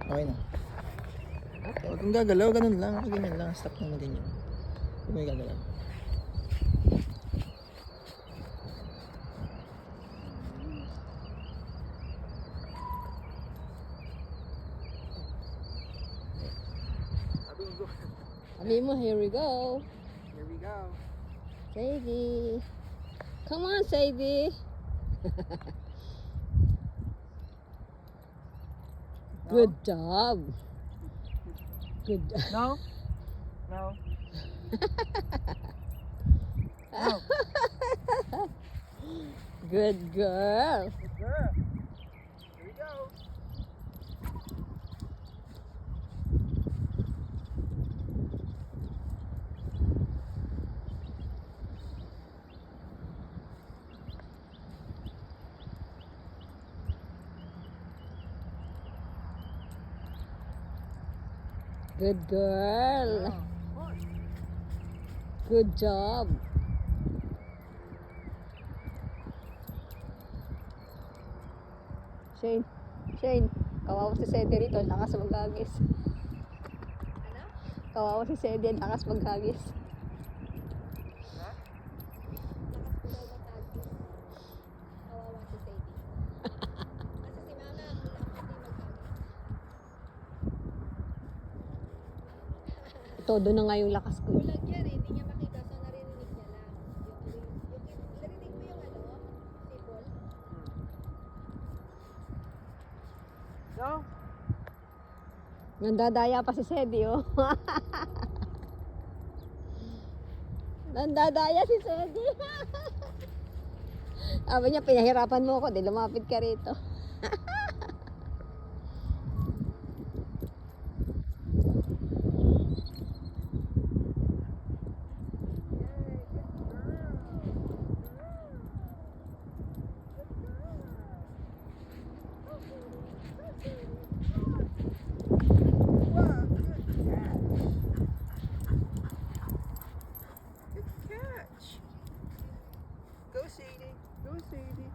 Okay na. Okay. Huwag kang gagalaw, ganun lang. Ganyan lang. Stop na ganyan. Huwag mo gagalaw. Sabi mo, here we go. Here we go. Sadie. Come on, Sadie. Good job. Good job. No? No. No. Good girl. Good girl. Here we go. Good girl. Good job. Shane, kawawa si Sadie rito, lakas maghagis. Ano? Kawawa si Sadie, lakas maghagis. Todo na nga yung lakas ko. Bulag yan eh, hindi niya makita so naririnig niya lang. Narinig mo yung sipol? No? Nandadaya pa si Sadie, oh. Nandadaya si Sadie. Sabi niya, pinahirapan mo ako, di lumapit ka rito. Go Sadie. Go Sadie.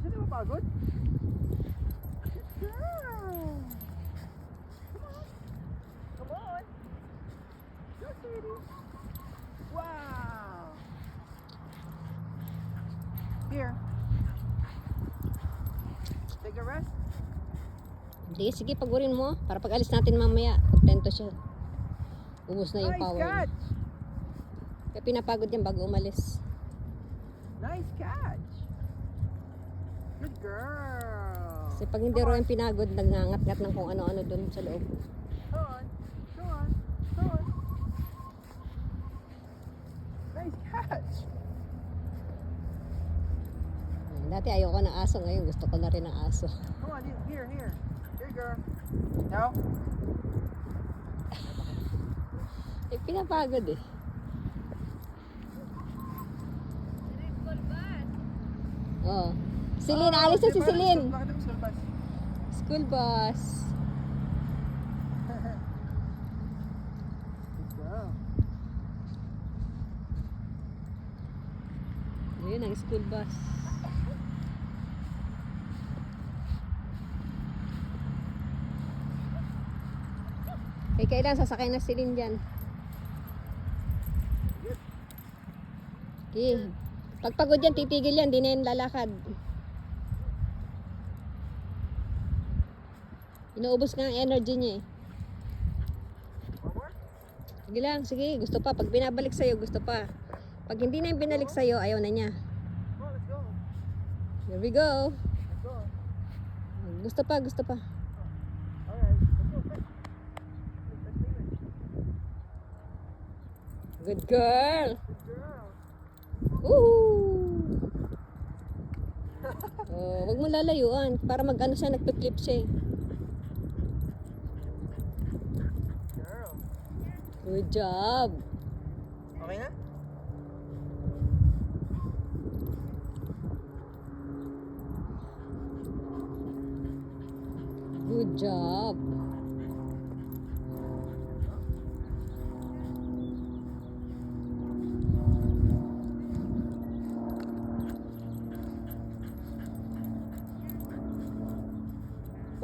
Hindi mo pagod? Good girl. Come on. Go Sadie. Wow. Here. Take a rest. Hindi, sige, pagurin mo. Para pag alis natin mamaya, kontento siya. Ubus na yung Nice power. catch. Kaya pinapagod yan bago umalis. Nice catch. Good girl. Kasi pag hindi rin pinagod, nagngangat-ngat ng kung ano-ano dun sa loob. Go on. Go on. Go on. Nice catch. Dati ayoko ng aso, ngayon gusto ko na rin ng aso. Come on, here. Here, girl. No? Eh, pinapagod eh. Oh. Celine, alis na si Celine. Bakit ang school bus? School bus. Good girl. Ayun ang school bus. Eh, kailan sasakay na si Celine dyan? Okay. Pagpagod yan, titigil yan. Di na yan lalakad. Inuubos nga ang energy niya eh. Sige lang, sige. Gusto pa. Pag binabalik sa'yo, gusto pa. Pag hindi na yung binalik sa'yo, ayaw na niya. Come on, let's go. Here we go. Let's go. Gusto pa, gusto pa. Alright, let's go. Let's do it. Good girl. Good girl. Woohoo! Oh, wag mo lalayuan para mag-ano siya, nagpe-flip siya eh. Girl. Good job. Okay na? Good job.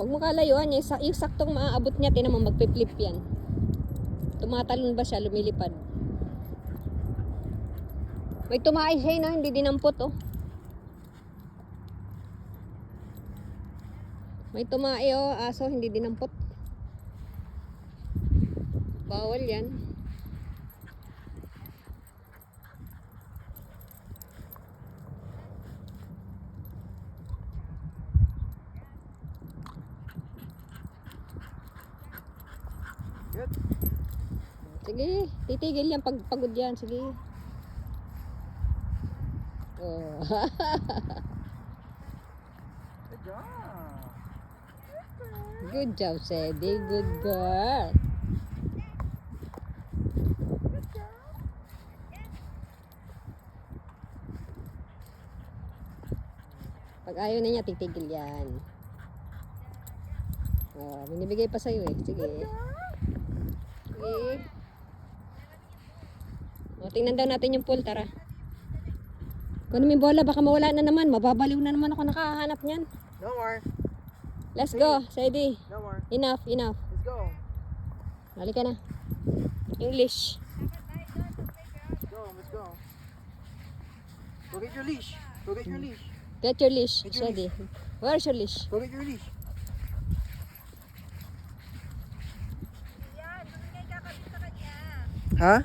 Huwag mo kalayuan. Yung saktong maaabot niya, tinan mo, magpi-flip yan. Tumatalon ba siya, lumilipad. May tumae siya na, hindi dinampot oh. May tumae oh, aso, hindi dinampot. Bawal yan. Good. Sige, titigil yan pag pagod yan. Sige. Oh. Good job. Good job, Sadie. Good girl. Pag ayaw na niya, titigil yan. Oh, binibigay pa sa'yo eh. Sige. Sige. O, tingnan daw natin yung pool, tara. Kunin mo yung bola, baka mawala na naman. Mababaliw na naman ako nakahanap niyan. No more. Let's go, Sadie. No more. Enough, enough. Let's go. Halika na. English. Let's go. Let's go. Go get your leash. Go get your leash. Get your leash, Get your Sadie. Where's your leash? Go get your leash. Yan, doon ngay kakabit sa kanya. Ha?